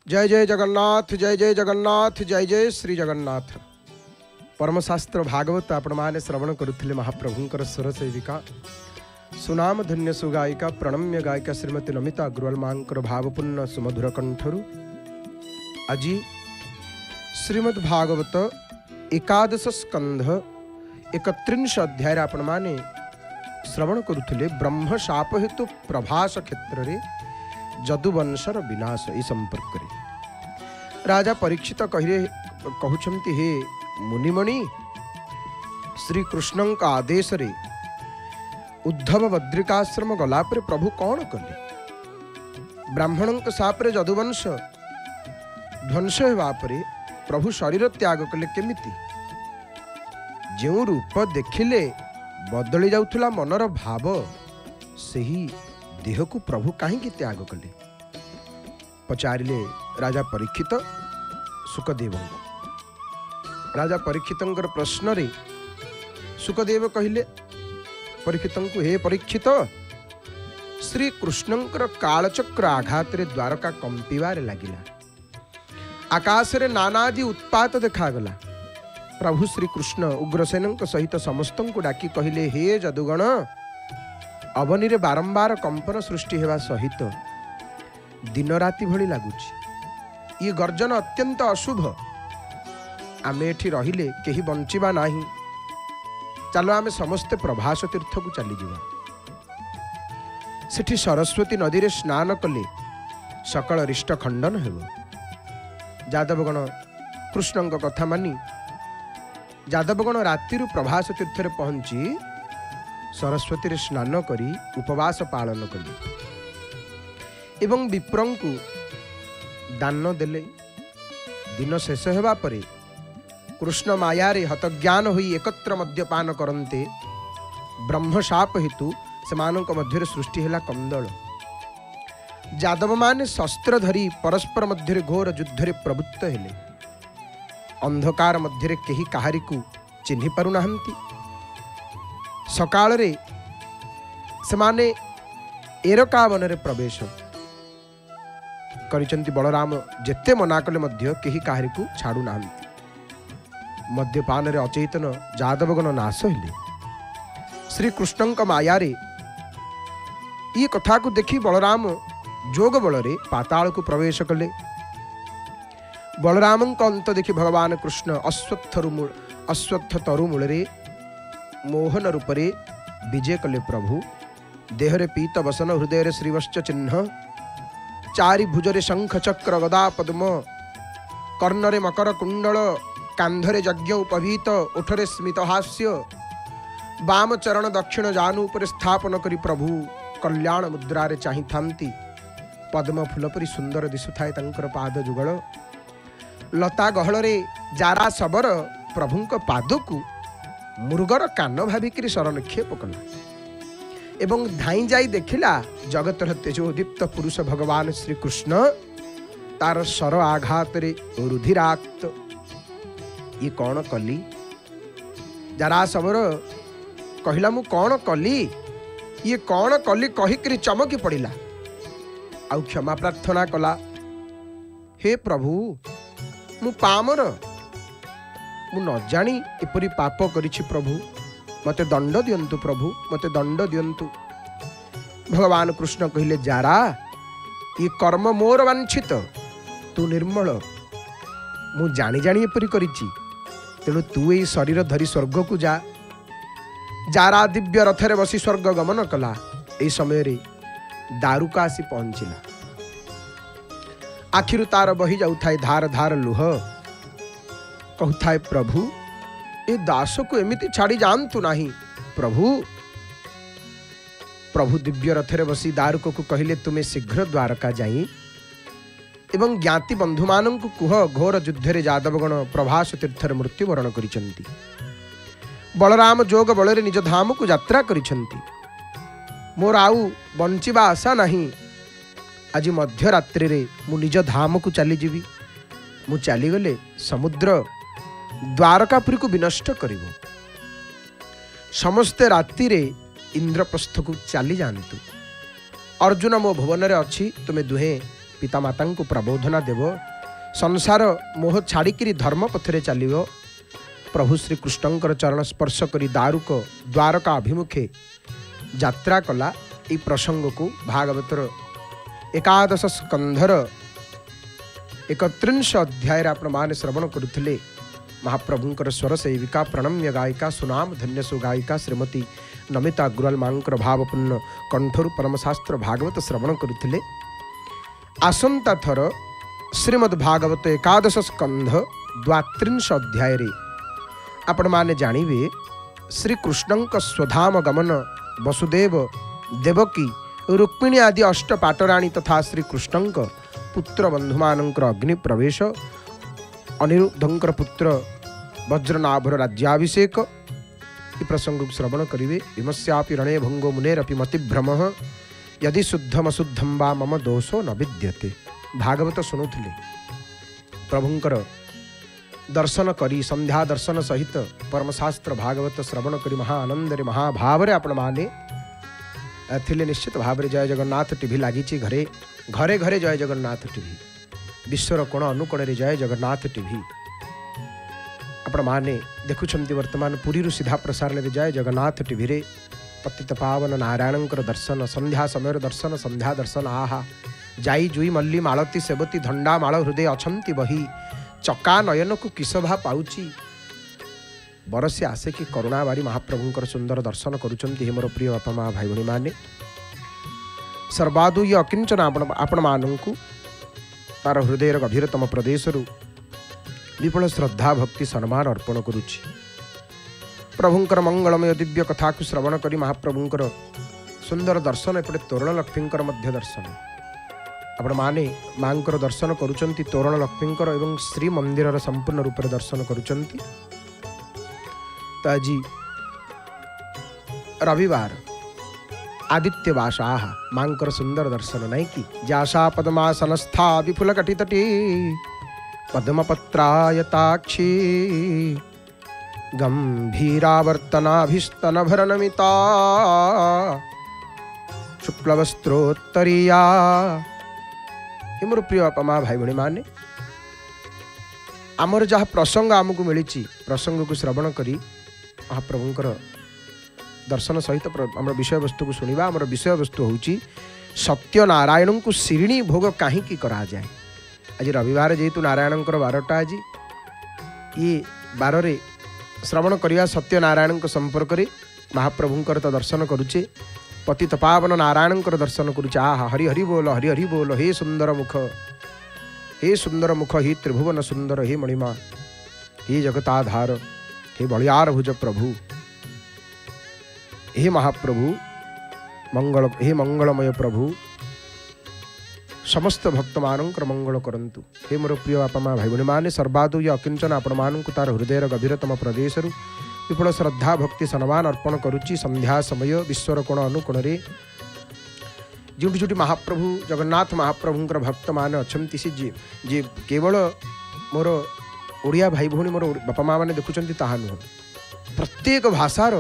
जय जय जगन्नाथ, जय जय जगन्नाथ, जय जय श्री जगन्नाथ। परमशास्त्र भागवत आपण माने श्रवण करुथिले महाप्रभुंकर स्वर सेविका सुनाम धन्य सुगायिका प्रणम्य गायिका श्रीमती नमिता अग्रवाल मांकर भावपूर्ण सुमधुर कंठरु आज श्रीमद् भागवत एकादश स्कंध 31 अध्याय आपण माने श्रवण करुथिले ब्रह्म शाप हेतु प्रभास क्षेत्र रे जदुवंशर विनाश ए संपर्क रे राजा परीक्षित कहउछंती हे मुनिमणि श्री कृष्ण का आदेश रे उद्धव बद्रिकाश्रम गला पर प्रभु कौन कले ब्राह्मण साप रे जदुवंश ध्वंस हेबा परे प्रभु शरीर त्याग कले केमिति जो रूप देखिले बदली जाउथला मनर भाव सही देह को प्रभु कहीं त्याग कले पचारिले राजा परीक्षित सुखदेव राजा परीक्षित प्रश्न रे सुखदेव कहिले परीक्षित को हे परीक्षित श्री कृष्णंकर कालचक्र आघात रे द्वारका कंपिबार लागिला आकाश रे नानादि उत्पात देखागला प्रभु श्री कृष्ण उग्रसेन सहित समस्त को डाकी कहिले हे जदुगण अवनी रे बारंबार कंपन सृष्टि हेबा सहित दिन राति भली लागुची ये गर्जन अत्यंत अशुभ आमे एठी रहिले केही बंचिबा नाही चलो आमे समस्ते प्रभास तीर्थ को चली जिबा सेठी सरस्वती नदी रे स्नान कले सकल रिष्ट खंडन हेबो यादवगण कृष्णंक कथा मानी यादवगण रातिरु प्रभास तीर्थ रे पहुंची सरस्वती रे स्नान करी उपवास पालन कले एवं विप्रंकु दान देले दिन शेष हेबा परे कृष्ण माया रे हतज्ञान होई एकत्र मद्यपान करन्ते ब्रह्मशाप हेतु सेमानक मध्य सृष्टि हेला कंदल यादव माने शस्त्र धरी परस्पर मध्य घोर युद्ध रे प्रवृत्त हेले अंधकार मध्य केही काहारी को चिन्हि पारु नाहंती सकाल रे सेमाने एरकावन रे प्रवेश करिचंती बलराम जेते मना कले मध्य केही काहारी को छाड़ू नाहंती मद्यपान रे अचेतन यादवगण नाश हेले श्री कृष्णंक माया रे ये कथा को देखी बलराम जोग बल रे पाताल को प्रवेश कले बलराम अंत देखी भगवान कृष्ण अश्वत्थ तरुमूल रे मोहन रूप रे विजय कले प्रभु देहरे पीत वसन हृदय रे श्रीवश्च चिन्ह चारि भुजरे शंख चक्र गदा पद्म कर्णरे मकर कुंडल कांधरे यज्ञ उपवीत ओठरे स्मित हास्य वाम चरण दक्षिण जानु पर स्थापन करी प्रभु कल्याण मुद्रा रे चाहि थांती पद्म फूल परी सुंदर दिशुथाए तंकर पाद जुगल लता गहल रे जारा सबर प्रभुंक पादकु मुर्गर कान भाविकी शरण निक्षेप कला एवं धाई जाई देखिला जगतर तेजोदीप्त पुरुष भगवान श्री कृष्ण तार शर आघात रे रुधिराक्त ये कौन कली जारा सबर कहला मु कौन कली ये कौन कली कहिकरी चमकी पड़िला आउ क्षमा प्रार्थना कला हे प्रभु मु पामर मु न जानी एपरी पाप करिछि प्रभु मते दंड दियंतु प्रभु मते दंड दियंतु भगवान कृष्ण कहिले जारा ये कर्म मोर वांछित तू निर्मल मु जानी जानी एपरी करिछि तेणु तू ये शरीर धरी स्वर्ग को जा जारा दिव्य रथरे बसी स्वर्ग गमन कला ए समय रे दारुका आसी पहुंचला आखिरु तार बही जाउथाय धार धार लुह कहूथाय प्रभु ए दास को एमिति छाड़ी जानतु नाही प्रभु प्रभु दिव्य रथरे बसी दारुक को कहिले तुमे शीघ्र द्वारका जाई एवं ज्ञाति बंधु मानंकु कुह घोर युद्धरे यादवगण प्रभास तीर्थर मृत्यु वरण करिसंती बलराम जोग बलरे निज धाम को यात्रा करिसंती मोर आउ बंचिबा आशा नहीं आज मध्यरात्रि रे मु निज धाम को चली जीवी मु चली गले समुद्र द्वारकापुरी को विनष्ट करिवो समस्ते राति रे इंद्रप्रस्थ को चली जानतु अर्जुन मो भुवन रे अछि तुमे दुहे पितामाता को प्रबोधना देव संसार मोह छाड़िकी धर्म पथरे चलो प्रभु श्रीकृष्णकर चरण स्पर्श करी दारुक द्वारका अभिमुखे यात्रा कला ये प्रसंग को भागवतर एकादश स्कंधर 31 अध्याय आपण माने श्रवण करुथिले। महाप्रभुंकर स्वर सेविका प्रणम्य गायिका सुनाम धन्य सुगायिका श्रीमती नमिता अग्रवाल मांकर भावपूर्ण कंठरु परमशास्त्र भागवत श्रवण करुथिले। आसंता थर श्रीमद् भागवत एकादश स्कंध 32 अध्याय रे आपण माने जानिबे श्रीकृष्णंक स्वधाम गमन वसुदेव देवकी रुक्मिणी आदि अष्ट पाटराणी तथा श्रीकृष्णंक पुत्र बंधुमानंकर अग्नि प्रवेश अनिरुद्धंकर पुत्र वज्रनाभर राज्याभिषेक ये प्रसंग श्रवण करिवे। विमस्यापि रणे भंगो मुनेरपि मतिभ्रम यदि शुद्धम अशुद्धम वा मम दोषो न विद्यते। भागवत शुणुथिले प्रभुंकर दर्शन करी संध्या दर्शन सहित परमशास्त्र भागवत श्रवण करी महा आनंद महाभाव आपण माने थिले। निश्चित भाव जय जगन्नाथ टीवी लगी घरे घरे घरे जय जगन्नाथ टीवी विश्वर कोण अनुकोण जय जगन्नाथ टीवी आपण माने देखुछंती वर्तमान पुरी सीधा प्रसारण रे जय जगन्नाथ टीवी रे पतित पावन नारायणंकर दर्शन संध्या समय दर्शन संध्या दर्शन आहा जाई जुई मल्ली मालती सेवती धंडा माल हृदय अछंती बही चका नयन को किसभा पाउची बरसी आसे कि करुणाबारी महाप्रभुंकर सुंदर दर्शन करुचंती। हे मोर प्रिय बापा माँ भाई भणी माने सर्वादु ये अकिंचन आपण मानंकु तार हृदय गभीरतम प्रदेश विपुल श्रद्धा भक्ति सम्मान अर्पण करुछि। प्रभुंकर मंगलमय दिव्य कथा को श्रवण करी महाप्रभुंकर सुंदर दर्शन एपटे तोरण लक्ष्मींकर मध्य दर्शन आपण माने मांकर दर्शन करुचंती तोरण लक्ष्मींकर एवं श्री मंदिर संपूर्ण रूप से दर्शन करुचंती। ताजी रविवार आदित्य वासाह मांकर सुंदर दर्शन नहीं कि जाशा पद्मासनस्था विपुल कटितटी पद्मपत्रायताक्षी गंभीरावर्तनाभिस्तन भरनमिता शुक्लवस्त्रोत्तरीया। मोर प्रिय बापा माँ भाई भणी माने आमर जहाँ प्रसंग आमको मिली प्रसंग को श्रवण करी महाप्रभुंकर दर्शन सहित आम विषय वस्तु को शुणा। आमर विषय वस्तु हूँ सत्यनारायण को शिणी भोग कहीं करा जाए। आज रविवार जेहेतु नारायण बारटा आज ये बार रे श्रवण करवा सत्यनारायण संपर्क में महाप्रभुंकर तो दर्शन करुचे पतित पावन नारायण दर्शन करुचे। आहा हरि हरि बोल हे सुंदर मुख हे त्रिभुवन सुंदर हे मणिमा हे जगताधार हे बलियार भुज प्रभु हे महाप्रभु मंगल हे मंगलमय प्रभु समस्त भक्त मानकर मंगल करंतु। हे मोर प्रिय बापा माँ भाई भणी माने सर्वादु ये अकिंचन आपण मानक तार हृदय गभीरतम प्रदेश विपुल श्रद्धा भक्ति सम्मान अर्पण करुच्ची। संध्या समय विश्वर कोण अनुकोण रे जोटी जोटी महाप्रभु जगन्नाथ महाप्रभुंकर भक्त मान अच्छी सी जी केवल मोर ओडिया भाई भौणी मोर बापा माँ मैंने देखुं ताहा नुह प्रत्येक भाषार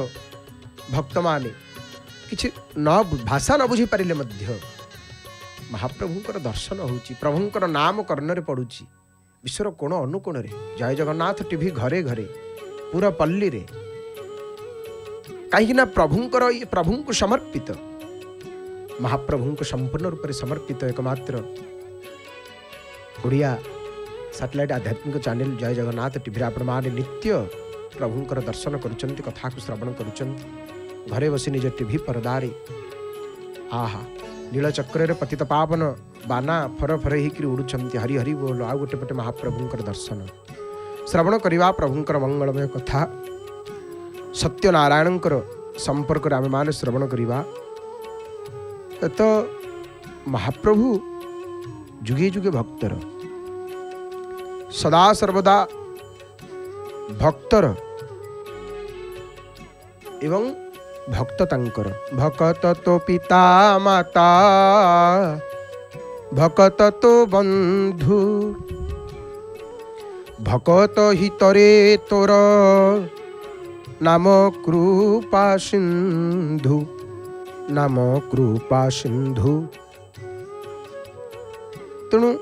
भक्त माने किछि न भाषा न बुझी पारे महाप्रभुंकर दर्शन होची प्रभुंकर नाम कर्णरे पड़ुची विश्वर कोण अनुकोण रे जय जगन्नाथ टीवी घरे घरे पूरा पल्ली रे कहीं प्रभुंकर प्रभुंको समर्पित महाप्रभुंको संपूर्ण रूप से समर्पित एकमात्र ओडिया सैटेलाइट आध्यात्मिक चैनल जय जगन्नाथ टीवी आपण माने नित्य प्रभुंकर दर्शन करुचंती कथा को श्रवण करुचंती घरे बसी निज टीवी परदारे आहा नीलचक्र पतित पावन बाना फर फर ही उड़ुंट हरि हरि बोल आ गोटे पटे महाप्रभुंकर दर्शन श्रवण करवा प्रभुंकर मंगलमय कथा सत्यनारायणंकर संपर्क आम माने श्रवण करवा तो महाप्रभु जुगे जुगे भक्तर सदा सर्वदा भक्तर एवं भक्त तांकर भक्त तो पिता माता भक्त तो बंधु भक्त हितरे तोर नाम कृपा सिंधु नाम कृपा सिंधु। तेणु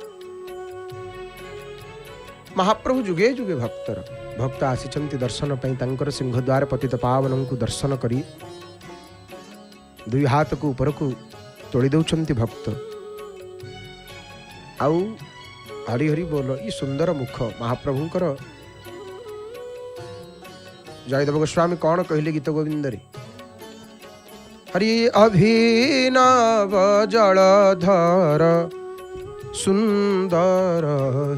महाप्रभु जुगे जुगे भक्त आसीचंती दर्शन पई तांकर सिंहद्वार पतित पावन को दर्शन करी दुई हाथ को ऊपर को तोड़ी दौरान भक्त आउ हरि हरि बोल ई सुंदर मुख महाप्रभुंकर जयदेव गोस्वामी कौन कहले गीत गोविंद रे हरि अभिनव जलधर सुंदर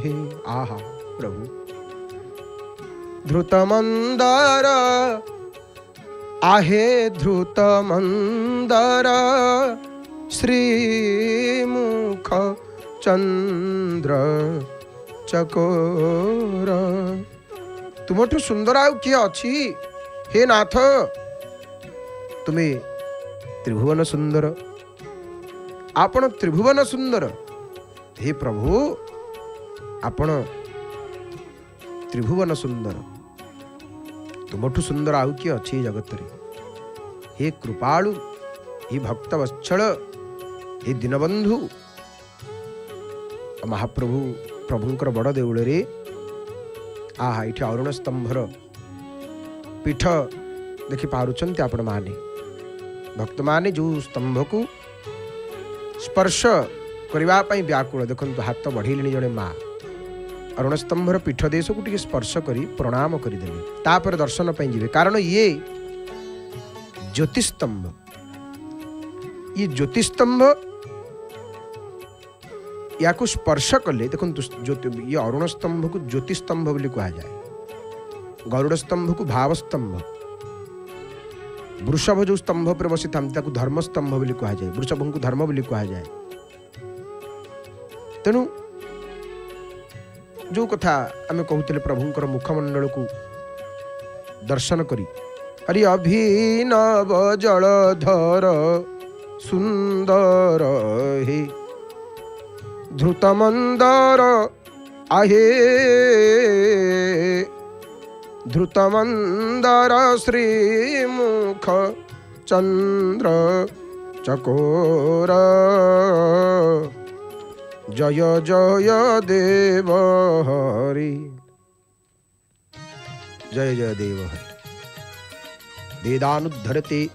हे आहा प्रभु ध्रुत मंदर आहे ध्रुत मंदर श्रीमुख चंद्र चकोर तुमठु सुंदर आउ किए अछि हे नाथ तुम्हें त्रिभुवन सुंदर आपण त्रिभुवन सुंदर हे प्रभु आपण त्रिभुवन सुंदर तुमठु सुंदर आउ किए अछि जगत रे हे कृपालु हे भक्त वत्सल हे दीनबंधु महाप्रभु प्रभुंकर बड़ देउल रे आहा इठी अरुण स्तंभर पीठ देखि पारुचंती आपण माने भक्त माने जो स्तंभ को स्पर्श करबा पई व्याकुल देखंतु हाथ बढ़ेलिनी जणे माँ अरुण स्तंभर पीठ देश को टिके स्पर्श करी प्रणाम करदेले तापर दर्शन पई जिवे कारण ये ज्योतिस्तंभ या को स्पर्श कले देखो ये अरुण स्तंभ को ज्योतिस्तंभ बोली कहा जाए गरुड़ स्तंभ को भाव स्तंभ वृषभ जो स्तंभ पर बसी था धर्म स्तंभ बोली कहा जाए वृषभ को धर्म बोली कहा जाए तेणु जो कथा आम कहते प्रभुंकर मुखमंडल को दर्शन करी हरि अभिनव जलधर सुंदर हे ध्रुत मंदर आहे ध्रुत मंदर श्रीमुख चंद्र चकोर जय जय देव हरि जय जय देव हरि वेदानुद्धरते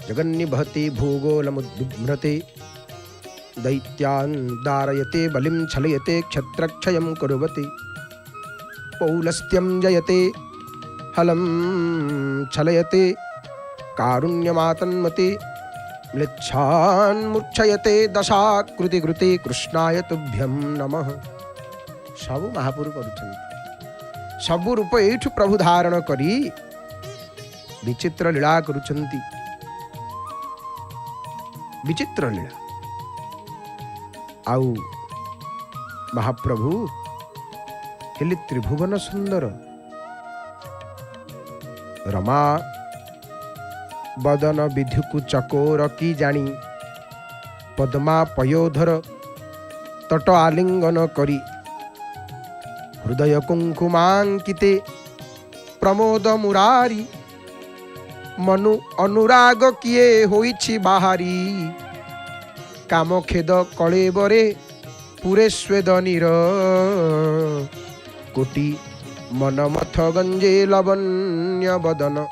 जगन्निभते भूगोलमुद्भ्रते दैत्यान् दारयते बलिं छलयते क्षत्रक्षयं कुर्वते पौलस्त्यं जयते हलं छलयते कारुण्यमातन्मते म्लेच्छान्मूर्छयते दशाकृति कृते कृष्णाय तुभ्यं नमः सब महापुरु करुछन्ति सब रूप एठु प्रभु धारण करी विचित्र लीला करुछन्ति विचित्र लीला आउ महाप्रभु हेले त्रिभुवन सुंदर रमा बदन विधुकु चकोर की जानी पद्मा पयोधर तट आलिंगन करी हृदय कुंकुमांकिते प्रमोद मुरारी मनु अनुराग किए होइछि बाहारी कामखेद कलेबरे पुरे स्वेद नीर कोटि मनमथ गंजे लवण्य बदन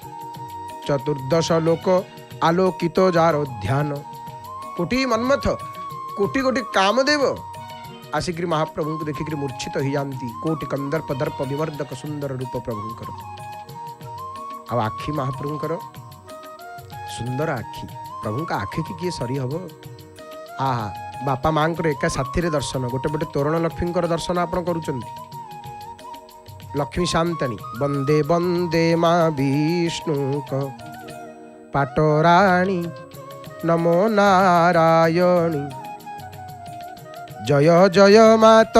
चतुर्दश लोक आलोकित जार ध्यान कोटि मनमथ कोटि कोटि कामदेव आसिक महाप्रभु को देखिक मूर्छित हो जाती कोटि कंदर्प दर्प विवर्धक सुंदर रूप प्रभुंकर आ आखि महाप्रभुंकर सुंदर आखि प्रभु का आखि की किए सरी हम आहा बापा माँ एका साथी दर्शन गोटे पटे तोरण लक्ष्मी दर्शन आप लक्ष्मी शांतानी वंदे वंदे माँ विष्णुक पाटराणी नमो नारायणी जय जय मात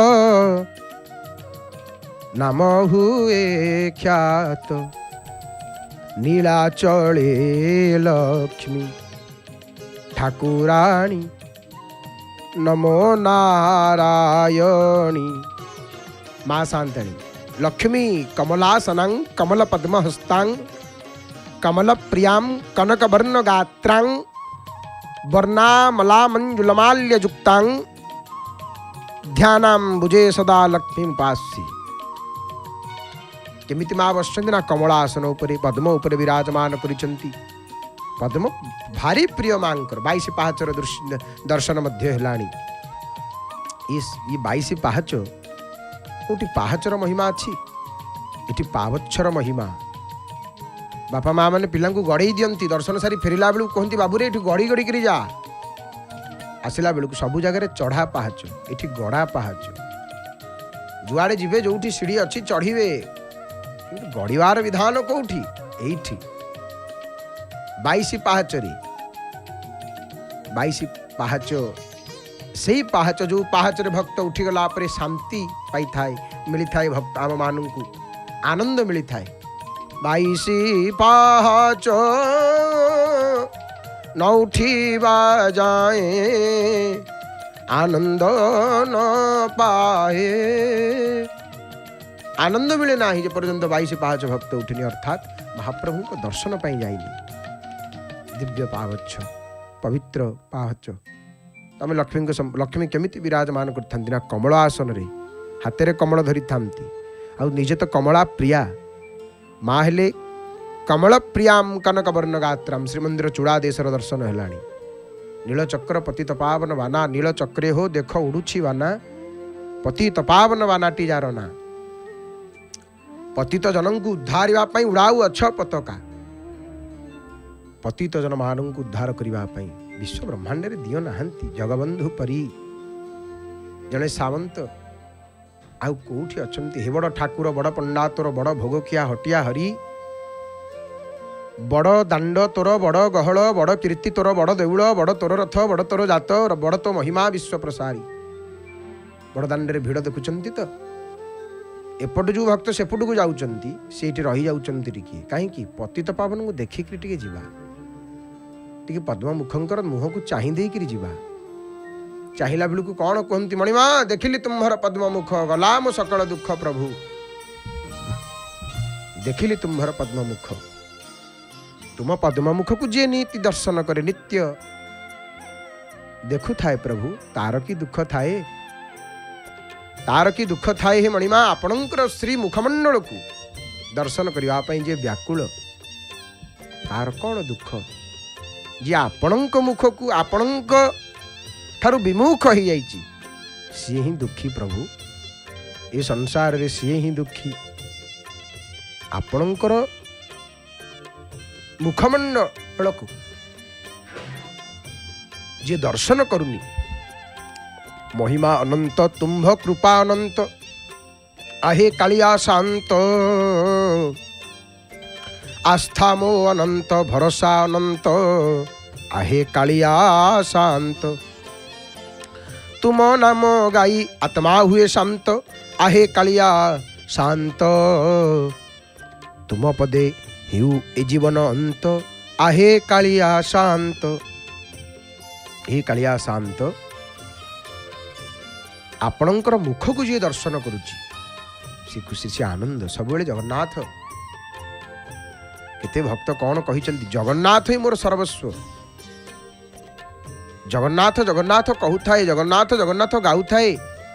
नाम हुए ख्यात नीलाचले लक्ष्मी ठाकुराणी नमो नारायणी माँ शांताणी लक्ष्मी कमलासनां कमल पद्महस्तां कमल प्रियां कनकवर्ण गात्रां वर्णामला मंजुलमाल्ययुक्तां ध्यानाम्बुजे सदा लक्ष्मी उपासी केमिति माँ बसुंच ना कमला आसन उपरे पद्म उपरे विराजमान करिसंती पद्म भारी प्रिय मांकर 22 पाहचर दर्शन मध्य हेलाणी ये 22 पाहच कोटी पाहचर महिमा अच्छी इटी पावच्छर महिमा बापा माँ मैंने पिला गड़े दियंती दर्शन सारी फेरला बेलू कहती बाबू रे गड़ी गड़ी करी जा आसला बेलू सब जगह चढ़ा पाहाच ये गड़ा पाहाच जुआड़े जीवे जो सीढ़ी अच्छी चढ़े गड़िवार विधान कौटी एठी 22 पाहाचरी 22 पाहाच से पाहाच जो पाहाचरे भक्त उठीगला शांति पाई थाए मिली थाए भक्त आम मानू आनंद मिली थाए 22 पाहाच न उठीबा जाए आनंद न पाए आनंद मिले ना जे पर्यंत 22 पाहाच भक्त उठिनी अर्थात महाप्रभु को दर्शन पाई जाइनी दिव्य पावच्छ पवित्र पाहच तमें लक्ष्मी केमिति विराजमान कर कमल आसन रे हाथ में कमल धरी था निजे तो कमला प्रिया माँ हेले कमल प्रियाम कनक वर्ण गात्राम श्रीमंदिर चूड़ा देशर दर्शन है नीलचक्र पतित पावन बाना नीलचक्रे हो देख उड़ुछि बाना पतित पावन बानाटी जार ना पतित जन को उद्धार उड़ाऊ अछ पताका पतित जन मान को उद्धार करने विश्व ब्रह्मांड रे दियो नहांती जगबंधु परी जड़े सावंत आउ कौटी अच्छंती हे बड़ ठाकुर बड़ पंडा तोर बड़ भोगखिया हटिया हरि बड़ दांड तोर बड़ गहल बड़ कीर्ति तोर बड़ देउल बड़ तोर रथ बड़ तोर जात बड़ तो महिमा विश्व प्रसारी बड़ दांड रे भिड़ देखुचंती तो एपट जो भक्त सेपट को जाउचंती सेठी रही जाउचंती टिके काहेकि पतित पावन को देखिकरी टिके जीवा टिके पद्म मुखंकर मुह को चाहि देइकरी जीवा चाहिला बेलू कौन कहती मणिमा देखिली तुम्हार पद्म मुख गला मो सकल दुख प्रभु देखिली तुम्हार पद्म मुख तुम पद्म मुख को जे नीति दर्शन करे नित्य देखु थाए प्रभु तार की दुख थाए तार की दुख थाए हे मणिमा आपणकर श्री मुखमंडल को दर्शन करने जे व्याकुल तार कौन दुख जे आपणक मुख को आपणक ठारू विमुख ही जाइछि सी ही दुखी प्रभु ये संसार रे सी ही दुखी आपणकर मुखमंडल को जे दर्शन करुनी महिमा अनंत तुम्भ कृपा अनंत आहे कालिया शांत आस्था मो अनंत भरोसा अनंत आहे कालिया शांत तुम नाम गाई आत्मा हुए शांत आहे कालिया शांत तुम पदे हिउ ए जीवन अंत आहे कालिया शांत हे कालिया शांत आपणकर मुख को जी दर्शन करुची सी खुशी सी आनंद सब जगन्नाथ केते भक्त कौन कही जगन्नाथ ही मोर सर्वस्व जगन्नाथ जगन्नाथ कहू थाए जगन्नाथ जगन्नाथ गाऊ थाए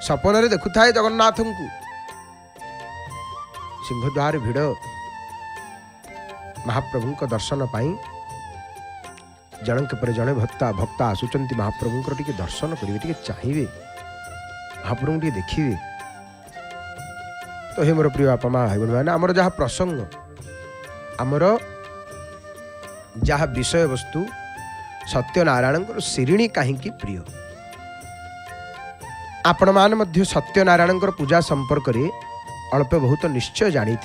सपन रे देखु थाए जगन्नाथ को सिंहद्वार भिड़ महाप्रभु को दर्शन पाई जनक पर जड़े भक्ता भक्ता आसुचंती महाप्रभु टिके दर्शन करेंगे टिके चाहिए महाप्रभु टिके देखिए तो हे मोर प्रिय बापा माँ भाई बहन मैंने आमर जहाँ प्रसंग आमर जहाँ विषय वस्तु सत्यनारायण शिरिणी कहीं प्रिय आपण मान मध्य सत्यनारायण पूजा संपर्क रे अल्प बहुत निश्चय जानी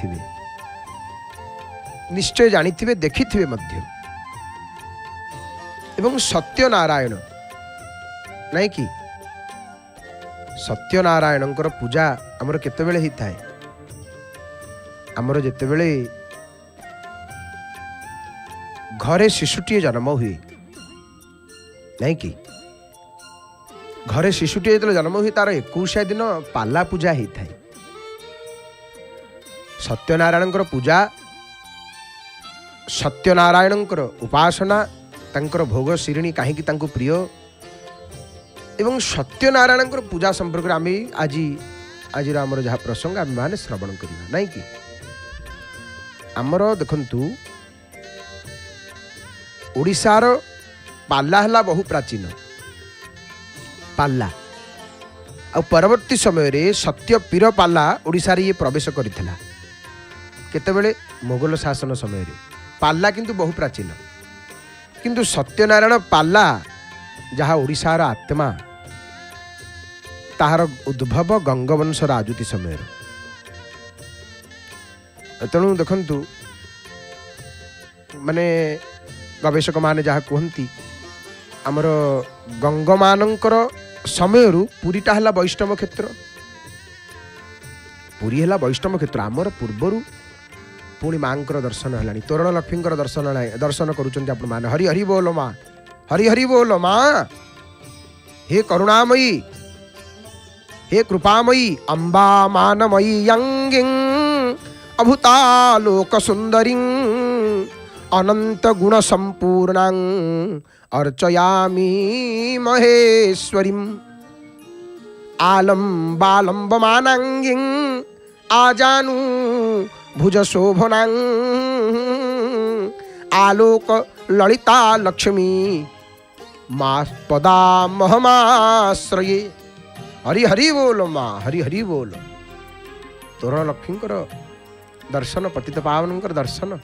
देखि मध्य एवं सत्यनारायण नहीं कि सत्यनारायण पूजा आमर केतेबेले ही थाए आमर जेतेबेले घरे शिशुटीए जन्म हुए नहीं कि घरे शिशुटीए जो जन्म हुए तार 21 दिन पाला पूजा ही थाए सत्यनारायण पूजा सत्यनारायण उपासना तांकर भोग शिरिणी कहीं प्रिय एवं सत्यनारायण पूजा संपर्क आम आज आमर जहाँ प्रसंग आम मैंने श्रवण करवा नाई कि आमर देखु ओडिशार पाला है बहु प्राचीन पाला आ परवर्ती समय रे सत्य पीर पाला ओडिशार ये प्रवेश करथिला केतेबेले मोगल शासन समय रे पाला किंतु बहु प्राचीन किंतु सत्यनारायण पाला जहाँ ओडिशार आत्मा ताहार उद्भव गंगवंश राजुति समय तेणु देखंतु माने गवेषक माने जहाँ कहती आमर गंग मानकर समय पुरीटा है वैष्णव क्षेत्र पुरी है वैष्णव क्षेत्र आमर पूर्वर पुणी माँ दर्शन है तोरण लक्ष्मी दर्शन करुँच आप हरि हरि बोल माँ हरि हरि बोल माँ हे करुणामयी हे कृपामयी अम्बा मानमयी यंगिं अभूतालोक सुंदरी अनंत गुण संपूर्णां अर्चयामि महेश्वरीं आलम्बालम्बमानांगिं आजानु भुज शोभनां आलोक ललिता लक्ष्मी माँ पदा महमाश्रये हरि हरि बोल माँ हरि हरि बोल तोरण लक्ष्मी दर्शन पतित पावन दर्शन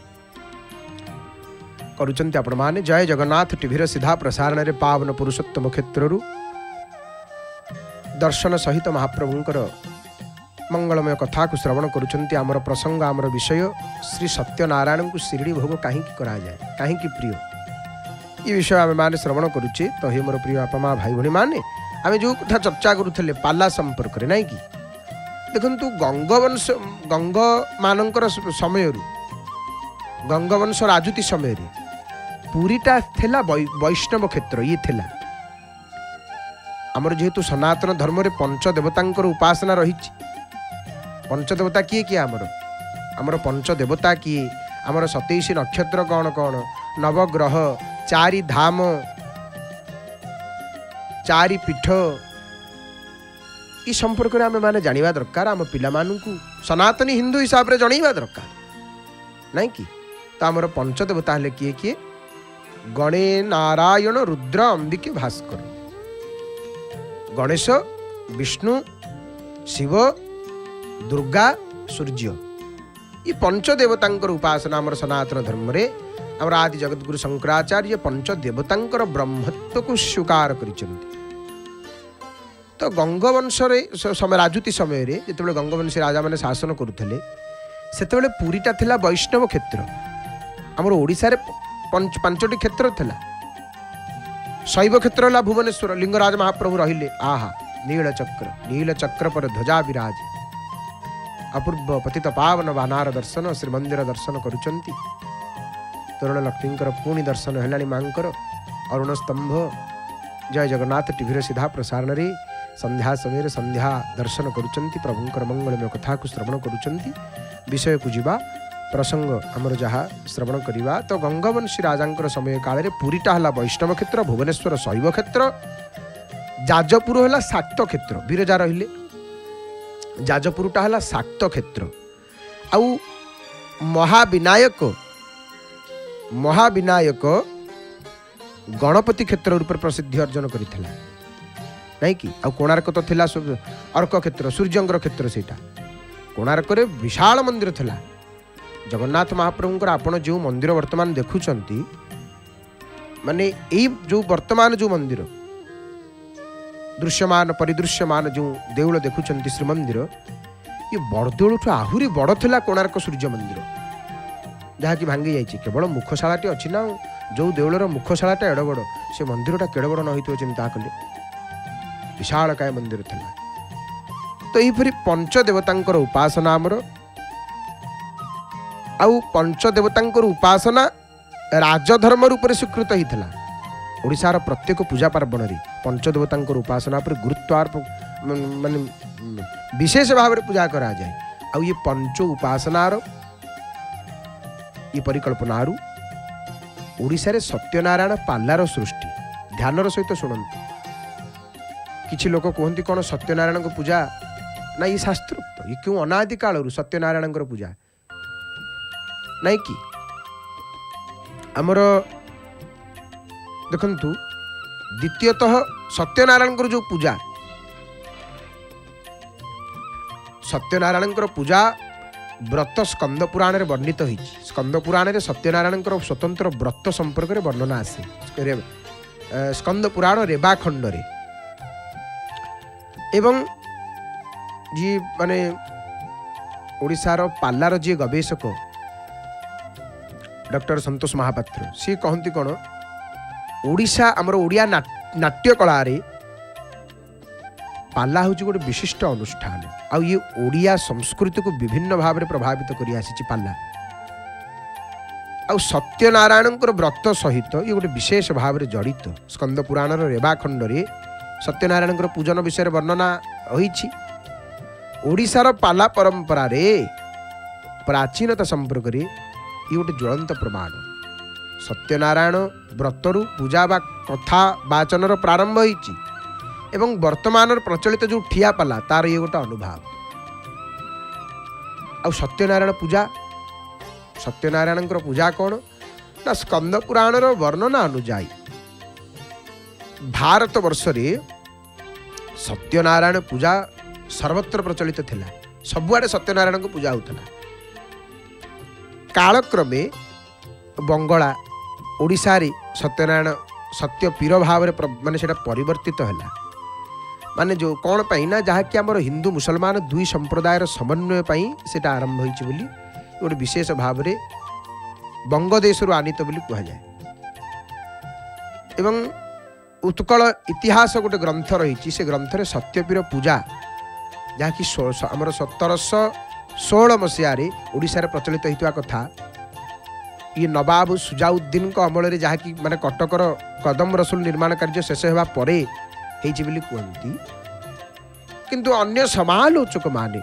करुचंती आपण माने जय जगन्नाथ टीवीर सीधा प्रसारण रे पावन पुरुषोत्तम क्षेत्रु दर्शन सहित महाप्रभुंकर मंगलमय कथा को श्रवण करुचंती आमर प्रसंग आमर विषय श्री सत्यनारायण को शिरडी भोग कहीं करा जाए कहीं प्रिय ये विषय आम मैंने श्रवण करुचे तो हे मोर प्रिय बापा माँ भाई भणी मैंने आम जो कथा चर्चा करुले पाला संपर्क रे नाई कि देखंतु गंगवंश गंग मानकर समय गंगवंश राजुति समय पुरीटा थिला वैष्णव क्षेत्र ये थिला आमर जेहेतु सनातन धर्म रे पंचदेवतांकर उपासना रही पंचदेवता किए किए आमर पंचदेवता किए आमर 27 नक्षत्र कौन कौन नवग्रह 4 धाम 4 पीठ ये संपर्क में आम मैंने जाना दरकार आम पिलामानू सनातनी हिंदू हिसाब से जनइबा दरकार नहीं कि तो आमर पंचदेवता हेले किए किए गणे नारायण रुद्र अंबिके भास्कर गणेश विष्णु शिव दुर्गा सूर्य ये पंचदेवतांकर उपासना आमर सनातन धर्म रे आमर आदि जगतगुरु शंकराचार्य पंचदेवतांकर ब्रह्मत्व को स्वीकार करिसेंती तो गंगवंश समय राजुति समय जिते गंगवंशी राजा मैंने शासन करुले से पुरीटा थिला वैष्णव क्षेत्र आमर ओडिशा रे 5टी क्षेत्र थिला शैव क्षेत्र है भुवनेश्वर लिंगराज महाप्रभु रहिले आहा नीलचक्र पर ध्वजा विराज अपूर्व पतित पावन बानार दर्शन श्रीमंदिर दर्शन करुचंती तोरण लक्ष्मी पुणी दर्शन है मांकर अरुण स्तंभ जय जगन्नाथ टीवीर सीधा प्रसारण रे संध्या समय संध्या दर्शन करुचंती प्रभुंकर मंगलमय कथा को श्रवण करुचंती विषय को जीवा प्रसंग आमर जहाँ श्रवण करवा तो गंगवंशी राजांकर समय काल पुरीटा है वैष्णव क्षेत्र भुवनेश्वर शैव क्षेत्र जाजपुर है शाक्त क्षेत्र बिरजा रहिले जाजपुरटा है शाक्त क्षेत्र आउ महाविनायक गणपति क्षेत्र रूप प्रसिद्धि अर्जन करथिला नहीं कि आ कोणार्क तो थिला अर्क क्षेत्र सूर्यंकर क्षेत्र सेटा कोणार्क रे विशाल मंदिर थिला जगन्नाथ महाप्रभुंकर आपण जो मंदिर वर्तमान देखुचंती माने एई जो वर्तमान जो मंदिर दृश्यमान परिदृश्यमान जो देउल देखुचंती श्रीमंदिर ये बड़देउल आहुरी बड़ थिला कोणार्क सूर्य मंदिर जहाँ कि भांगी जाइए केवल मुखशालाटी अच्छी ना जो देउलर मुखशालाटा एड़ बड़ से मंदिरटा केड़ बड़ न होइतो चिंता कले विशालकाय मंदिर थिला तो यहीपरि पंचदेवतांकर उपासना आमर आउ पंचदेवतांकर उपासना राजधर्म रूप से स्वीकृत होता ओडिशार प्रत्येक पूजा पार्वण रे पंचदेवतांकर उपासना पर गुरुत्वारोप माने विशेष भाव में पूजा करा जाए आउ ये पंच उपासनार ये परिकल्पनारू ओडिशा रे सत्यनारायण पाल्लार सृष्टि ध्यानर सहित शुणु किछि लोक कहते कौन सत्यनारायण पूजा ना ये शास्त्रोक्त ये क्यों अनादि काल सत्यनारायण पूजा नहीं कि आमर देखंतु द्वितीयतः सत्यनारायण जो पूजा सत्यनारायण पूजा व्रत स्कंद पुराण में वर्णित हो स्कंद पुराण में सत्यनारायण स्वतंत्र व्रत संपर्क में वर्णना आसे स्कंद पुराण रेवाखंड रे एवं जी माने ओडिशार पाल्लार जी गवेषक डॉक्टर संतोष महापात्र सी कहती कौन ओडिशा आमर ओडिया नाट्य कला रे पाला हूँ गोटे विशिष्ट अनुष्ठान आउ ये ओडिया संस्कृति को विभिन्न भाव में प्रभावित कर आसी पाला आउ सत्यनारायण व्रत सहित ये गोटे विशेष भाव में जड़ित स्कंद पुराण रेवाखंड रे सत्यनारायण पूजन विषय वर्णना होईछि ओडिशार पाला परंपरा रे प्राचीनता संपर्क रे ये गोटे ज्वलंत प्रमाण सत्यनारायण व्रतरु पूजा बा कथा वाचन प्रारंभ होईछि एवं वर्तमान प्रचलित जो ठिया पाला तार ये गोटे अनुभव आ सत्यनारायण पूजा कौन ना स्कंद पुराण वर्णना अनुजाई भारत वर्ष रे सत्यनारायण पूजा सर्वत्र प्रचलित थिला सबुआडे सत्यनारायण को पूजा होता कालक्रमे बंगला ओडिशा रे सत्यनारायण सत्य पीर भाव माने सेटा परिवर्तित हैला माने जो कौन पाई ना जहाँ कि आमर हिंदू मुसलमान दुई संप्रदायर समन्वय पाई सेटा आरंभ होइछि बोली गोटे विशेष भाव में बंगदेश आनीत बोली कह जाए एवं उत्कल इतिहास गोटे ग्रंथ रही से ग्रंथ रे सत्यपीर पूजा जहाँकि आमर 1716 मसीह ओडिशा रे प्रचलित होता कथा ये नवाब सुजाउद्दीन को अमल रे जहाँकि माने कटकर कदम रसुल निर्माण कार्य शेष होगा परे कहती किंतु अन्य समालोचक माने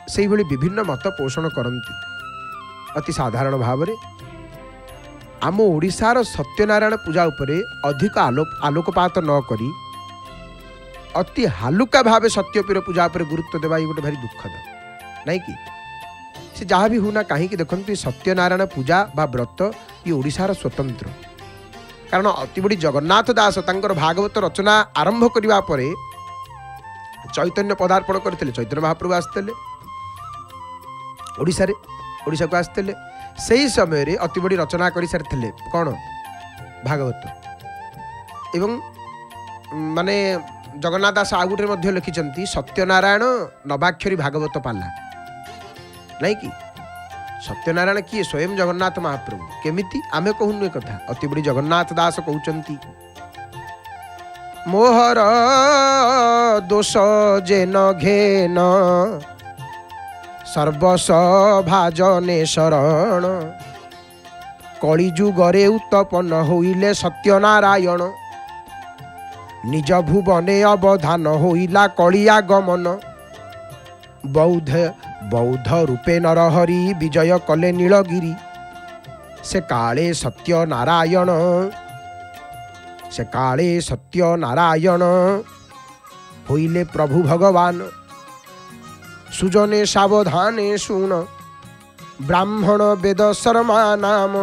से विभिन्न मत पोषण करती अति साधारण भाव में आम ओडिशार सत्यनारायण पूजा उपरे अधिक आलोकपात न करी अति हालुका भाव सत्यपीर पूजा पर गुरुत्व देवा गोटे भारी दुखद नहीं कि से जहाँ भी होना कहीं देखते सत्यनारायण पूजा बा व्रत ये ओडिशार स्वतंत्र कारण अति बड़ी जगन्नाथ दास तांकर भागवत रचना आरंभ करने पर चैतन्य पदार्पण करते चैतन्य महाप्रभु आसते ओडिशा को आसते से ही समय रे अति बड़ी रचना कर सारी कौन भागवत एवं माने जगन्नाथ दास आउ गोटे लिखिं सत्यनारायण नवाक्षरी भागवत पाला नहीं कि सत्यनारायण किए स्वयं जगन्नाथ महाप्रभु केमिति आमे कहूनु ए कथा अति बड़ी जगन्नाथ दास कहउचंती मोहर दोष जेन घेन सर्वस भाजने शरण कलिजुगरे उत्पन्न होइले सत्यनारायण निज भुवने अवधान होइला कलिया गमन बौद्ध रूपे नरहरि विजय कले नीलगिरी से काले सत्य नारायण होइले प्रभु भगवान सुजने सावधाने सुन ब्राह्मण वेद शर्मा नाम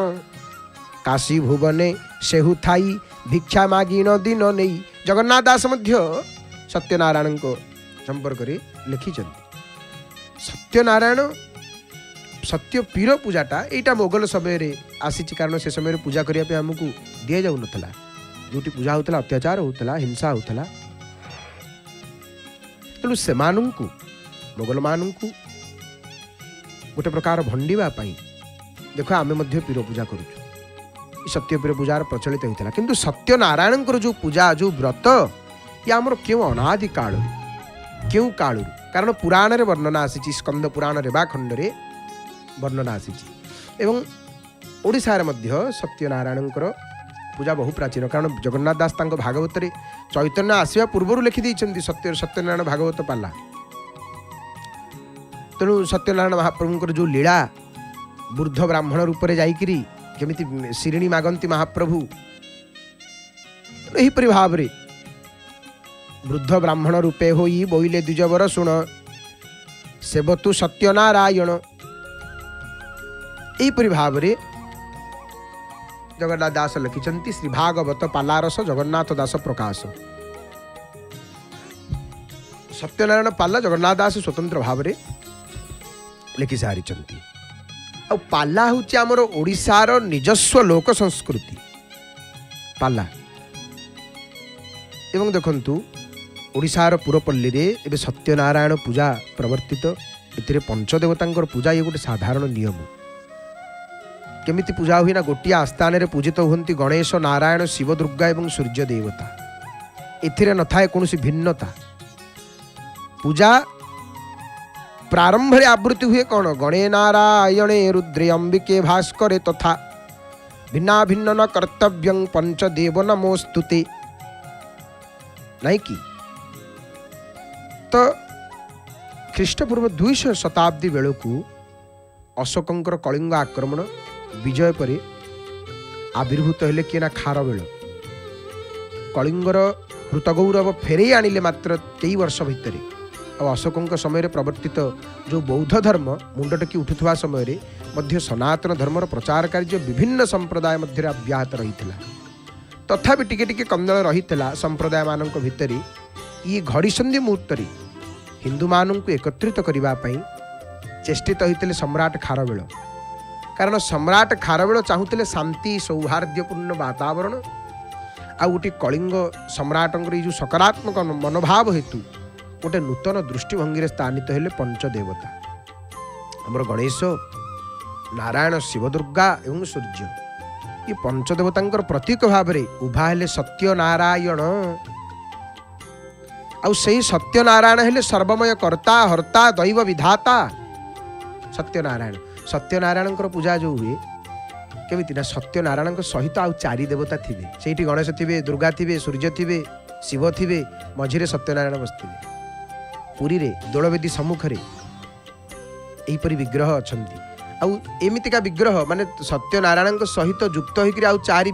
काशी भुवने सेहु थाई भिक्षा मागिन दिन नहीं जगन्नाथ दास मध्य सत्यनारायण को संपर्क रे लिखिछन्ति सत्यनारायण सत्य पीर पूजाटा यहाँ मोगल समय रे आसी कारण से समय पूजा करने आमको दि जाऊ ना जो पूजा होता अत्याचार होता हिंसा होता तेणु से मोगल मानू गोटे प्रकार भंडापी देख आम पीर पूजा करुँ सत्य पीर पूजार प्रचलित होता किंतु सत्यनारायण जो पूजा जो व्रत ये आमर क्यों अनादि काल क्यों कालू कारण पुराण रे वर्णना आसी स्कंद पुराण रेवाखंड रे वर्णना आसी एवं ओडिशा रे मध्य सत्यनारायण पूजा बहु प्राचीन कारण जगन्नाथ दास भागवत रे चैतन्य आसवा पूर्व लिखि देइछन्ति सत्यनारायण भागवत पाला तेणु सत्यनारायण महाप्रभुंकर जो लीला वृद्ध ब्राह्मण रूप में जाइकरी केमिति शिरिणी मागंती महाप्रभु एहिपरि भाव रे वृद्ध ब्राह्मण रूपे होई बोइले द्विजवर शुण सेवतु सत्यनारायण। यहीपरि भाव में जगन्नाथ दास लिखिं श्री भागवत पालारस जगन्नाथ दास प्रकाश। सत्यनारायण पाला जगन्नाथ दास स्वतंत्र भाव में लिखि सारी। आ पाला हूँ आमर ओडिशार निजस्व लोक संस्कृति पाला। एवं देखंतु ओडिशार पुरपल्ली रे एबे सत्यनारायण पूजा प्रवर्तित। एथिरे पंचदेवता पूजा ये गोटे साधारण नियम। केमिति पूजा हुए ना गोटिया आस्थान रे पूजित होती गणेश नारायण शिव दुर्गा एवं सूर्य देवता। एथिरे न थाए कोनोसी भिन्नता। पूजा प्रारंभ रे आवृत्ति हुए कौन गणे नारायणे रुद्रे अंबिके भास्करे तथा भिन्ना भिन्न न कर्तव्यं पंचदेव नमोस्तुते। नहीं कि तो ख्रीष्टपूर्व 200 शताब्दी बेलू अशोकंकर कलिंग आक्रमण विजय पर आविर्भूत हेले किए ना खारवेल। कलिंगर हृतगौरव फेरे आनिले मात्र कई वर्ष भितर। और अशोक समय प्रवर्तित जो बौद्ध धर्म मुंडटकी उठुवा समय मध्य सनातन धर्मर प्रचार कार्य विभिन्न संप्रदाय मध्य अव्याहत रही। तथापि टिके टिके कंदल रही संप्रदाय मान भितर ये घड़ीसंधि मुहूर्त हिंदू मानू एकत्रित करने चेष्टित होते सम्राट खारवेल। कारण सम्राट खारवेल चाहूले शांति सौहार्द्यपूर्ण वातावरण आ गोटे कलिंग सम्राट जो सकारात्मक मनोभाव हेतु गोटे नूतन दृष्टिभंगी स्थानित हेले पंचदेवता आमर गणेश नारायण शिव दुर्गा एवं सूर्य। ये पंचदेवता प्रतीक भाव में उभा हेले सत्यनारायण। आउ से सत्यनारायण हेले सर्वमय कर्ता हर्ता दैव विधाता सत्यनारायण। सत्यनारायण पूजा जो हुए केमिति ना सत्यनारायण सहित आउ चारि देवता थिबे। सेठी गणेश थिबे दुर्गा थिबे सूर्य थिबे शिव थिबे मझिरे सत्यनारायण बसथिबे। पुरी रे दोलवेदी सम्मुख रे एहीपरि विग्रह अछंती। आउ एमितिका विग्रह माने सत्यनारायण सहित युक्त होकर आउ चारि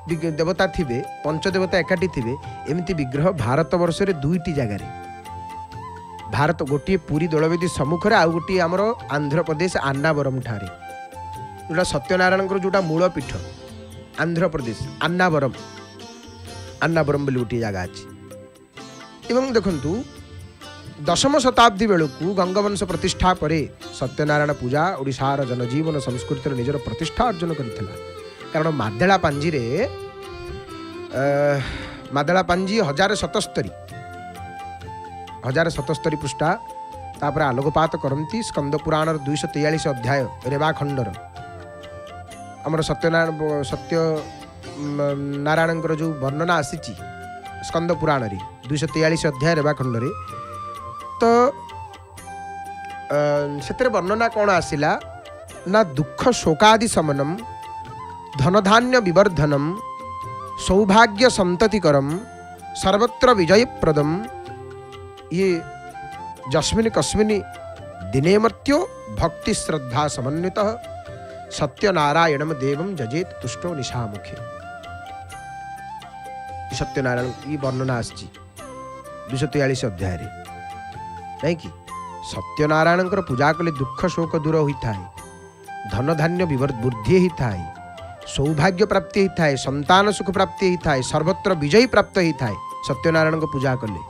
देवता थिबे पंचदेवता एकाठी थिबे। एमिति विग्रह भारत वर्ष रे 2टी जगार भारत गोटे पुरी दोलवेदी सम्मुख आउ गोटे आमर आंध्र प्रदेश अन्नावरम ठारे जोटा सत्यनारायण जोटा मूल पीठ आंध्र प्रदेश अन्नावरम बोली गोटे जगह अच्छी। एवं देखंतु 10वीं शताब्दी बेलू गंगवंश प्रतिष्ठा पर सत्यनारायण पूजा ओडिशार जनजीवन संस्कृतिर निजर प्रतिष्ठा अर्जन करथिला। कारण मादेला पांजी रे मादेला पांजी 1077 पृष्ठा तापर आलोकपात करती स्कंद पुराण 243 अध्याय रेवा खंडर आमर सत्यनारायण सत्य नारायण जो वर्णना आसी स्कंद पुराण रे 243 अध्याय रेवा खंड रे। तो से वर्णना कौन आसिला ना दुख शोकादि शमनम धनधान्य विवर्धनम सौभाग्य संततिकरम सर्वत्र विजयप्रदम ये जस्मिन् कस्मिन् दिने मर्त्यो भक्ति श्रद्धा समन्वितः सत्यनारायणम देवम जजेत तुष्टो निशामुखे। सत्यनारायण ये वर्णना आसी 243 अध्याय रे नहीं कि सत्यनारायण पूजा कले दुख शोक दूर होता है धन धान्य वृद्धि होता है सौभाग्य प्राप्ति होता है संतान सुख प्राप्ति होता है सर्वत्र विजयी प्राप्त होता है सत्यनारायण को पूजा कले।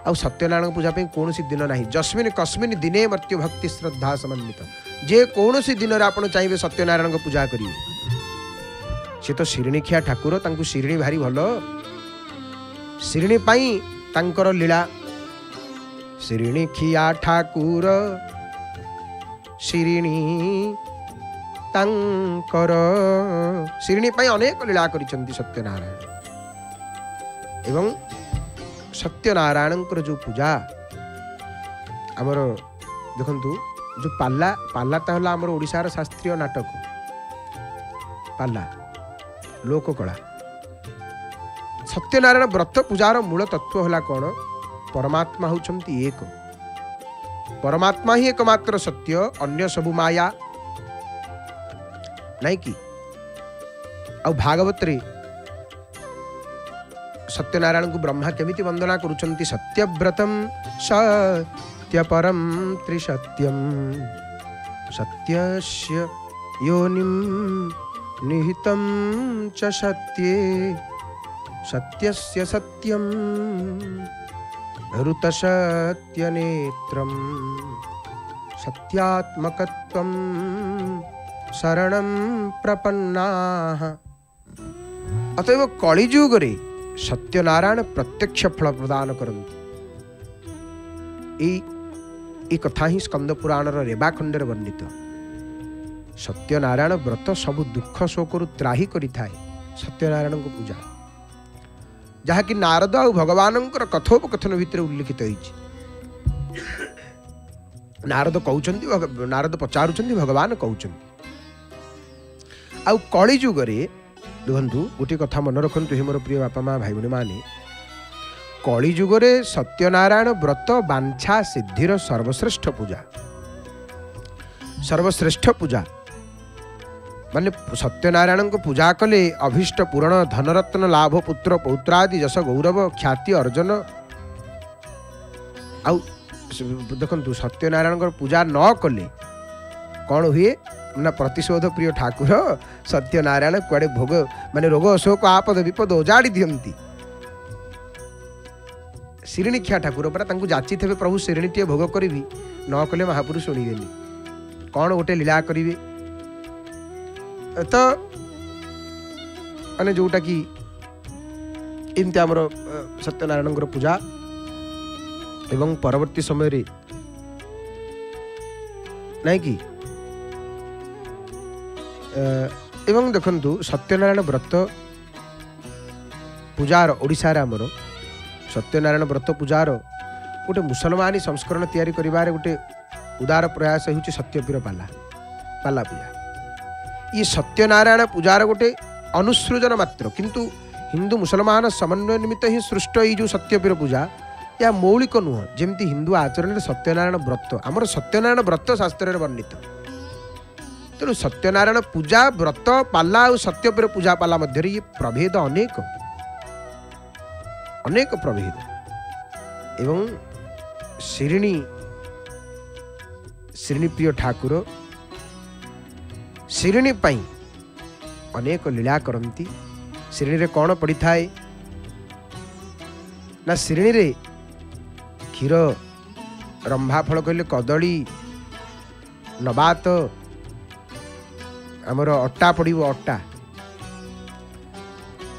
आउ सत्यनारायण पूजा पे कौन सी दिन नहीं जस्मिन् कस्मिन् दिने मर्त्य भक्ति श्रद्धा समन्वित जे कौन सी दिन आप चाहिए सत्यनारायण को पूजा करिए। से तो शिरणीखिया ठाकुर तांकु शिरणी भारी भल शिरणी पाई तांकर लीला शिरणीखिया ठाकुर शिरणी तांकर शिरणी पाई अनेक लीला करिसंती सत्यनारायण। एवं सत्यनारायण जो पूजा आमर देखंतु जो पाला पाला ताहला आमर ओडिशार शास्त्रीय नाटक पाला लोककला। सत्यनारायण व्रत पूजार मूल तत्व होला कौन परमात्मा होचंती एक परमात्मा ही एकमात्र सत्य अन्य सबु माया नहीं कि। आ भागवत रे सत्यनारायण को ब्रह्मा केमिति वंदना करुछंती सत्यव्रतम सत्यपरम त्रिसत्यम सत्यस्य योनिम निहितं च सत्ये सत्यस्य सत्यम ऋतसत्यनेत्रम सत्यात्मकत्वं शरणं प्रपन्नाः। अतएव कलिजुगरे सत्यनारायण प्रत्यक्ष फल प्रदान करते। ई कथा ही स्कंद पुराण रेवाखंडे वर्णित। सत्यनारायण व्रत सबु दुख शोक त्राही करिथाए सत्यनारायण को पूजा, जहाँकि नारद आ भगवान कथोपकथन भितर उल्लिखित होइछि। नारद कहउछन्ति, नारद पचारुछन्ति, भगवान कहउछन्ति। आ कलिजुगरे देखु गोटे कथा मन रखु हे मोर प्रिय बापा माँ भाई भणी माने, कलिजुगरे सत्यनारायण व्रत बांछा सिद्धिर सर्वश्रेष्ठ पूजा। सर्वश्रेष्ठ पूजा माने सत्यनारायण को पूजा कले अभीष्ट पूरण धनरत्न लाभ पुत्र पौत्रादि जस गौरव ख्याति अर्जन। आउ देखु सत्यनारायण को पूजा न कले कौन हुए ना प्रतिशोध प्रिय ठाकुर सत्यनारायण कुआड़े भोग माने रोग अशोक आपद विपद ओजाड़ी दियंती। शिरणीख्या ठाकुर परा तांकु जाची थे प्रभु शिरणीटे भोग करी न कले महापुरुष शुणिबेनी कौन गोटे लीला करिवे। तो माने जोटा कि इनते आमर सत्यनारायण पूजा एवं परवर्ती समय रे नहीं कि एवं देखंतु सत्यनारायण व्रत पूजार ओडिशा रे आमर सत्यनारायण व्रत पूजार गोटे मुसलमानी संस्करण तैयारी करिबारे गोटे उदार प्रयास होउछि सत्यपीर पाला पाला पूजा। ये सत्यनारायण पूजार गोटे अनुसृजन मात्र, किंतु हिंदू मुसलमान समन्वय निमित्त ही सृष्ट ये जो सत्यपीर पूजा या मौलिक नुह। जमती हिंदू आचरण सत्यनारायण व्रत आमर सत्यनारायण व्रत शास्त्र वर्णित। तेणु सत्यनारायण पूजा व्रत पाला और सत्यपीर पूजा पाला मध्य ये प्रभेद अनेक अनेक प्रभेद। एवं श्रीणी प्रिय ठाकुर श्रीणी पाई अनेक लीला करती। श्रीणी रे कौन पड़ी थाए ना श्रीणी रे क्षीर रंभा फल कहले कदली नबात आमर अट्टा पड़ो अट्टा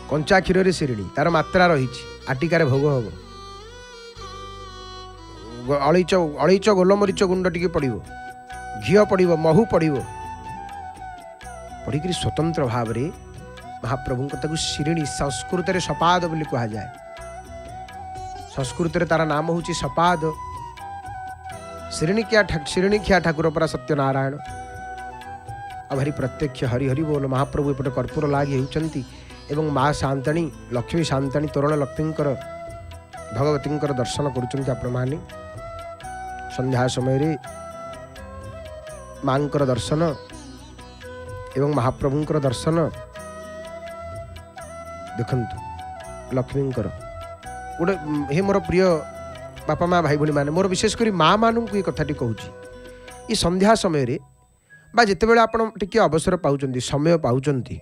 कंचा क्षीर रे श्रीणी तार मात्रा रही आटिकार भोग हम अलैच गोलमरीच गुंड टी पड़ो घी पड़ो महू पड़ो पढ़ी स्वतंत्र भाव रे महाप्रभु को श्रीणी संस्कृत रे सपाद बोली कहा जाए। संस्कृत रे तारा नाम होची सपाद। श्रीणीख्या ठाकुर परा सत्यनारायण अभारी प्रत्यक्ष हरि हरि बोल। महाप्रभु एपटे कर्पूर लागी होउचंती एवं माँ शांताणी लक्ष्मी शांताणी तोरण लक्ष्मींकर भगवतींकर दर्शन करुचंती। आपण माने संध्या समय रे मांकर दर्शन एवं महाप्रभुंकर दर्शन देखंतु लक्ष्मींकर गोटे हे मोर प्रिय बापा माँ भाई भणी माने मोर विशेष करी माँ मानू ये कथाटी कहूँ ये संध्या समय रे बा जितेबेले आपण टिके अवसर पाउचंती समय पाउचंती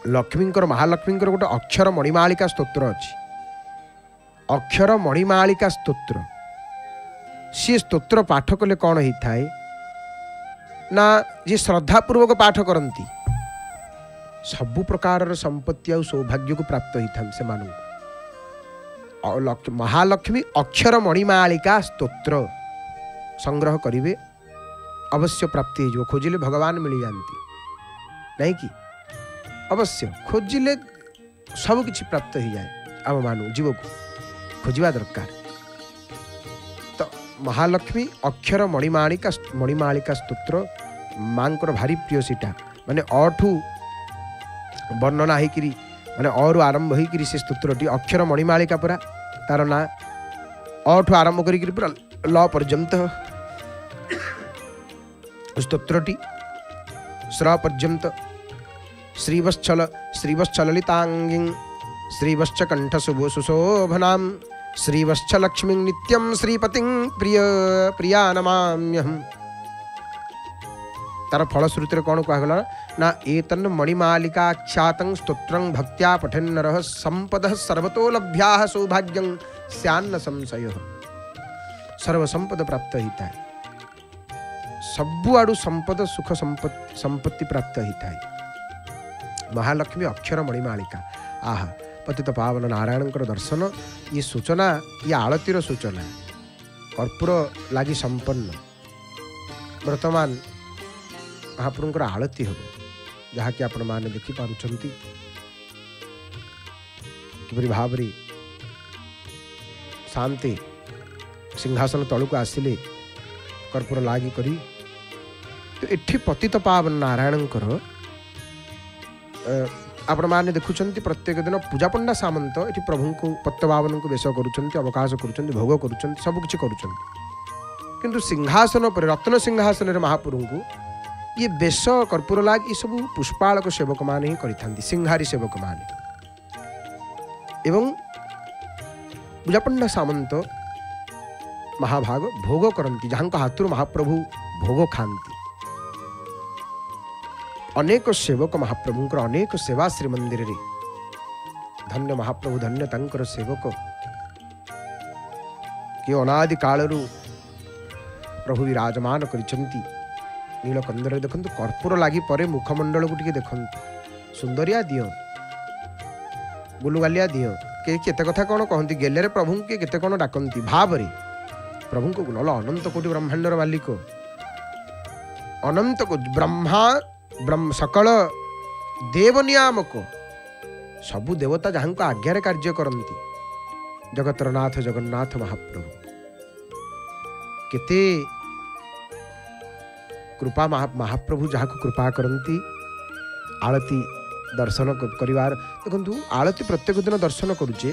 लक्ष्मींकर महालक्ष्मींकर गोटे अक्षर मणिमालिका स्तोत्र अच्छी। अक्षर मणिमालिका स्तोत्र सी स्तोत्र पाठ कले कौन होता है ना जी श्रद्धापूर्वक पाठ करती सबु प्रकार संपत्ति और सौभाग्य को प्राप्त होता से मानू। महालक्ष्मी अक्षर मणिमालिका स्तोत्र संग्रह करिवे अवश्य प्राप्ति हो खोजिले भगवान मिल जाती नहीं कि अवश्य खोजिले सब किछि प्राप्त हो जाए। आम मानू जीव को खोजा दरकार। तो महालक्ष्मी अक्षर मणिमालिका स्तोत्र माँ भारी प्रिय सीटा माने अठू वर्णना होकरी माने अरु आरंभ होकरी से स्तोत्रटी अक्षर मणिमालिका पूरा तार ना अठू आरंभ करी पूरा ल पर्यंत स्तोत्रटी स्र पर्यंत श्रीवत्सललितांगी श्रीवश्च कंठ शुभो सुशोभनां श्रीवश्च लक्ष्मी नित्यं श्रीपतिं प्रिय प्रिया नमाम्यहम्। तार फलश्रुतिर कौन कहगला ना एतन् मणिमालिकाख्यातं स्तोत्रं भक्त्या पठन्नरः संपदः सर्वतो लभ्याः सौभाग्यं स्यान्न संशयः। सर्वसंपद प्राप्त होता है, सबुआड़ू संपद सुख संपत्ति प्राप्त होता है। महालक्ष्मी अक्षर मणिमालिका आहा पतित पावन नारायण दर्शन ये सूचना, ये आळतीर सूचना कर्पूर लगी संपन्न। वर्तमान महाप्रभुंकर आळती हम जहाँकि आपण मैंने देखिपुं किपरि भाव शांति सिंहासन तलू आसिले कर्पूर लागी करी। तो एठी पतित पावन नारायण आपण मैंने देखुंत प्रत्येक दिन पूजा पंडा सामंत ये प्रभु को पत्तबावन को वेश करुँच, अवकाश करुँच, भोग करुँच, सबकि करुँच। किंतु सिंहासन पर रत्न सिंहासन महाप्रभु को ये बेश कर्पूर लाग ये सब पुष्पालक सेवक मान ही करि सिंहारी सेवक मान एवं पूजापंडा सामंत महाभाग भोग करती जहाँ हाथ महाप्रभु भोग खाती। अनेक सेवक महाप्रभुंकर अनेक सेवा श्रीमंदिर रे धन्य महाप्रभु धन्य तंकर सेवक कि अनादि कालरू प्रभु विराजमान करिसंती। नीलकंदर देखु कर्पूर लगी पर मुखमंडल को टिके देखु सुंदरिया दियो गुलुगालिया दियो के केते कथा कौन कहती गेले प्रभु के केते कौन डाकती भाव प्रभु को नल अनंत कोटि ब्रह्मांडर मालिक अनंत को ब्रह्म सकल देव नियामक सबु देवता जहाँ को आज्ञार कार्य करती जगतर नाथ जगन्नाथ महाप्रभु केते कृपा महाप्रभु जहाँ को कृपा करती आलती दर्शन करिवार। देखु आलती प्रत्येक दिन दर्शन करुचे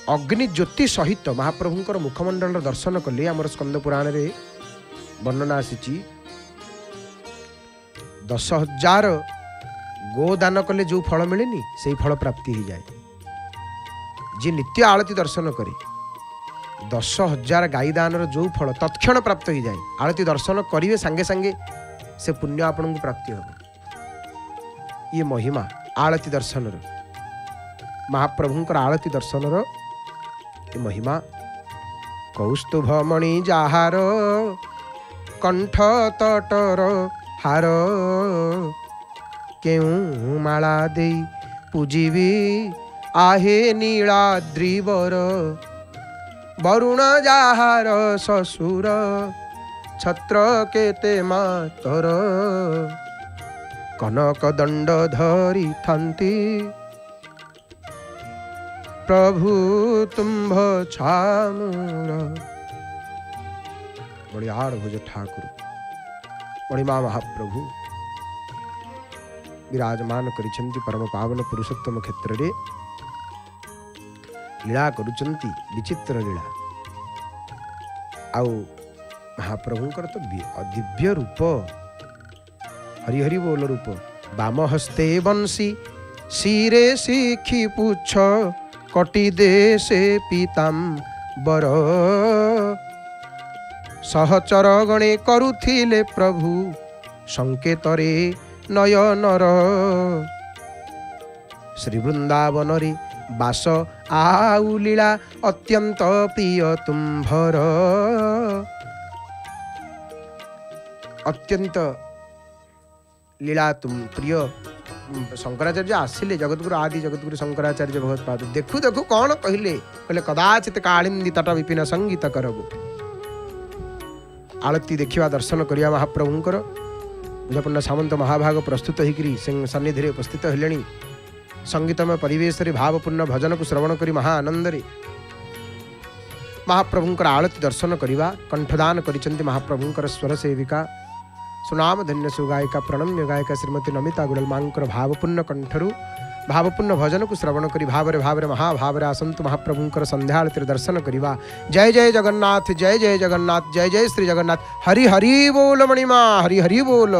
अग्नि ज्योति सहित महाप्रभुंकर मुखमंडल दर्शन कले आमर स्कंद पुराण रे वर्णना आसी 10,000 गोदान कले जो फल मिलेनी से फल प्राप्ति हो जाए। जी नित्य आलती दर्शन करे 10,000 गाई दान जो फल तत्क्षण प्राप्त हो जाए। आलती दर्शन करिवे सांगे सांगे से पुण्य आपन को प्राप्ति हो। ये महिमा आलती दर्शन महाप्रभुंकर आलती दर्शन ये महिमा कौस्तुभमणि जाहार कंठ तटर हार केउ माला दे पूजिबी आहे नीलाद्रिवर वरुण जाहार ससुर छत्र केते मातर कनक दंड धरी थांती प्रभु तुम्भ छामूल। बड़ियार भुज ठाकुर मणिमा महाप्रभु विराजमान करिसेंती परम पावन पुरुषोत्तम क्षेत्र रे लीला करुचंती विचित्र लीला। आउ महाप्रभुंकर तो दिव्य रूप हरिहरि बोल रूप बाम हस्ते बंसी शिरे शिखी पुछ कटी दे से पीताम्बर सहचर गणे करुथिले प्रभु संकेतरे नयनर श्री वृंदावन रे बास आउ लीला अत्यंत प्रिय तुम्भर। अत्यंत लीला तुम प्रिय शंकराचार्य आसिले जगतगुरु आदि जगतगुरु शंकराचार्य भगवत्पाद देखु देखु कौन कहले कहले कदाचित कालिंदी तट विपिन संगीत करबु। आलती देखिवा दर्शन करिया महाप्रभुंकर पूजापंडा सामंत महाभाग प्रस्तुत होकर सन्निधि रे उपस्थित हेलेनी। संगीतमय परिवेश रे भावपूर्ण भजन को श्रवण करी महा आनंद रे महाप्रभुंकर आलती दर्शन करिवा कंठदान करिचंती महाप्रभुंकर स्वर सेविका सुनाम धन्य सुगायिका प्रणम्य गायिका श्रीमती नमिता गुडल मांकर भावपूर्ण कंठरू भावपूर्ण भजन को श्रवण करी भावरे महाभावरे आसंतु महाप्रभुंकर संध्या आलती दर्शन करिवा। जय जय जगन्नाथ जय जय जगन्नाथ जय जय श्री जगन्नाथ। हरि हरि बोल मणिमा हरि हरि बोल।